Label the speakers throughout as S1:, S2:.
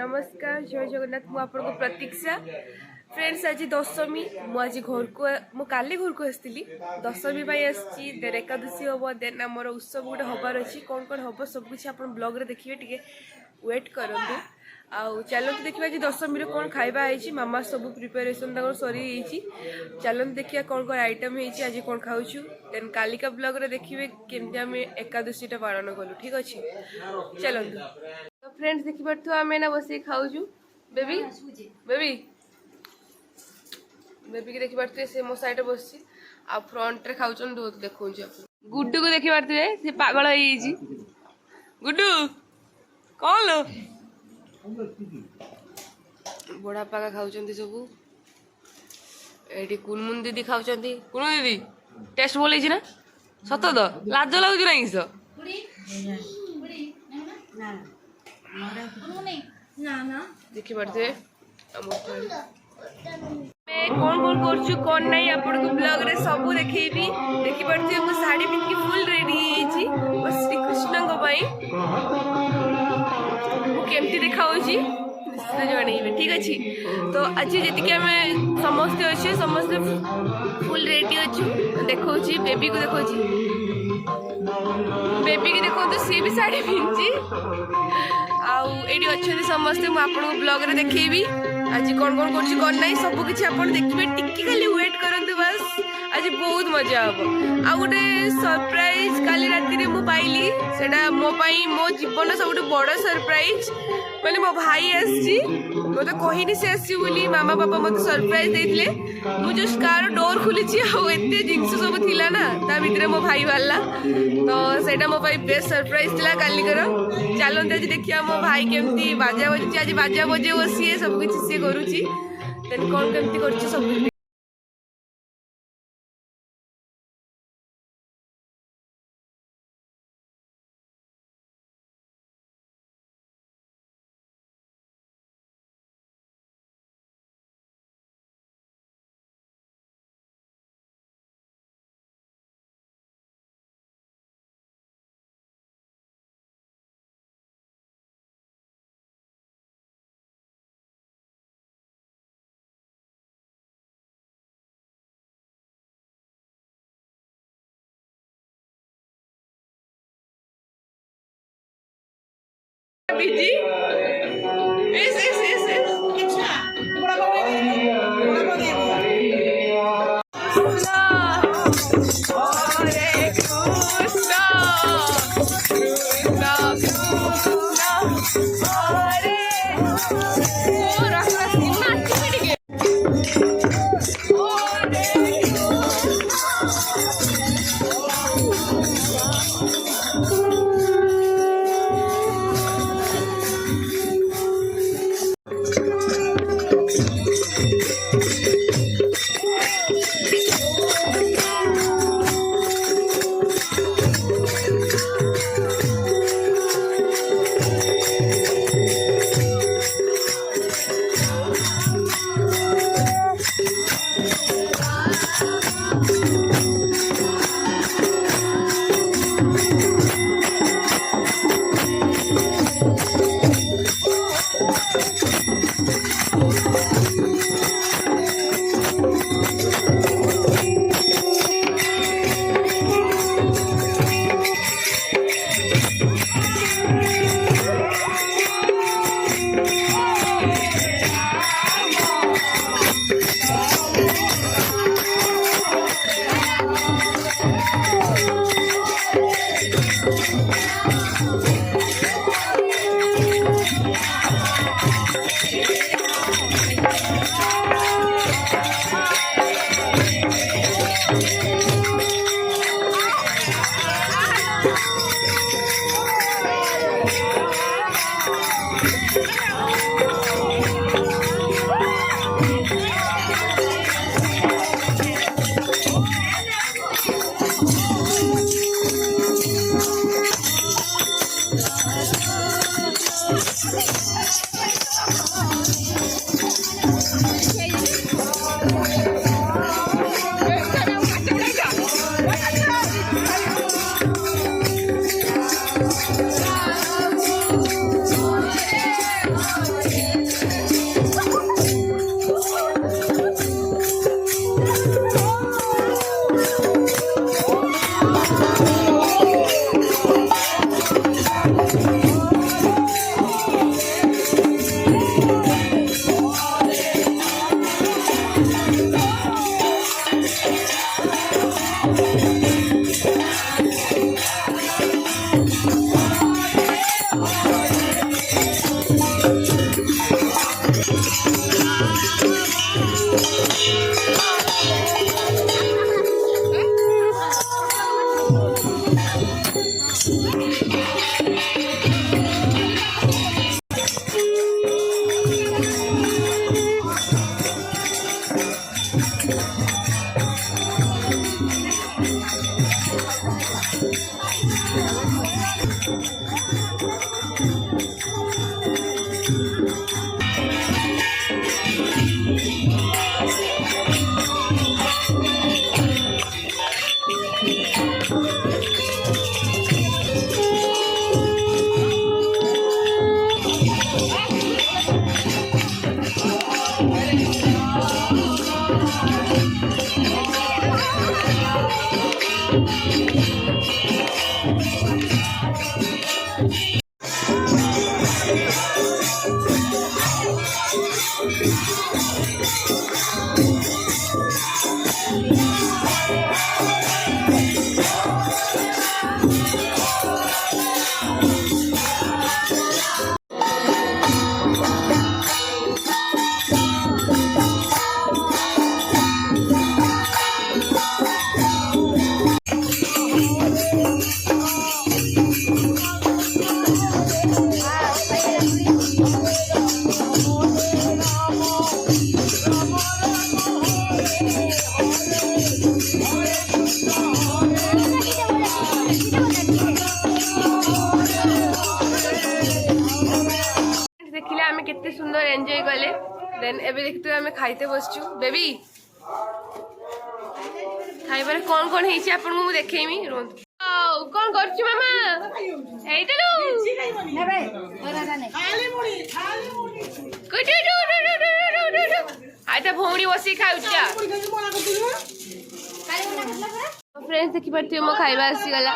S1: नमस्कार जय जगन्नाथ मुझे प्रतीक्षा फ्रेंड्स आज दशमी मुझे घर को काली घर को आसती दशमी आसी देन एकादशी हम देन आम उत्सव गोटे हबार अच्छी कौन कौन हम सबकि आप ब्लॉग देखिए टे वेट करूँ आउ चलते देखिए आज दशमी कौन खाଇବା है मामा सब प्रिपेरेसन सरी चलते देखिए कौन कौन आइटम है आज कौन खाऊ देन कालिका ब्लॉग रे देखिए केमती आम एकादशी पालन कलु ठीक अच्छे चलते तो फ्रेंड्स देखी पार्थ आम ना बस खाऊ बेबी बेबी बेबी की देखी पार्थे से मो साइड बस फ्रंट रे खाऊ देखो गुड्डू को देखी पार्थे से पागल हो गुड्डू कौन लो बड़ा पागा खाऊ सब ये कुनमुन दीदी खाऊ कुनु दीदी टेस्ट बोल ना सत तो लाज लगुच ना किस देखी पारे कौन कौन कर कौन नहीं आपको ब्लॉग रे सब देखी देखी पारे मो साड़ी पिंधि फुल रेडी बस श्रीकृष्ण केमती देखा जन ठीक अच्छे तो आज जी आम समस्ते अच्छे समस्ते फुल रेडी अच्छु देखा बेबी को देखा बेबी की देखो तो सी भी साड़ी पिंधि आईटी अच्छा समस्ते मुझे ब्लॉग रे देखी आज कौन कौन कर ना सब किसी आप देखिए टिकी खाली वेट करूँ बस आज बहुत मजा हम आ गोटे सरप्राइज काली राति मु पाइली सेटा मो जीवन सब बड़ सरप्राइज मैंने मो भाई आसी मतलब कहनी से आसी बोली मामा पापा मत सरप्राइज देते मुझे कार डोर खोली एत जिनस सब थिला ना ता भितर मो भाई बाहरला तो सेटा मो भाई बेस्ट सरप्राइज थिला कालिकर चलते आज देखिए मो भाई केमती बाजा बजे आज बाजा बजे सी सब किसी सी करुच्ची कौन केमती कर सब बीजी देखिले आमे केते सुंदर एंजॉय कले देन एबे देखते आमे खाइते बसचु बेबी खाइबारे कोन कोन हेछि आपन मु देखेमी रोंत कोन करछु मामा हेइतलु
S2: ନେବେ ବରାଟା ନେ
S1: खाली आइता भौणी बसी खाउछा फ्रेंड्स देखि परथि मो खाइबा आसी गला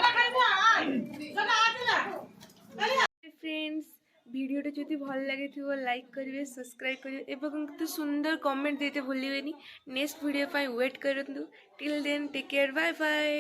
S1: फ्रेंड्स भिडियोटा जदि भल लगे लाइक करेंगे सब्सक्राइब करेंगे एवं तो सुंदर कमेंट देते भूलिए नेक्स्ट वीडियो वेट करूँ till then take care bye bye.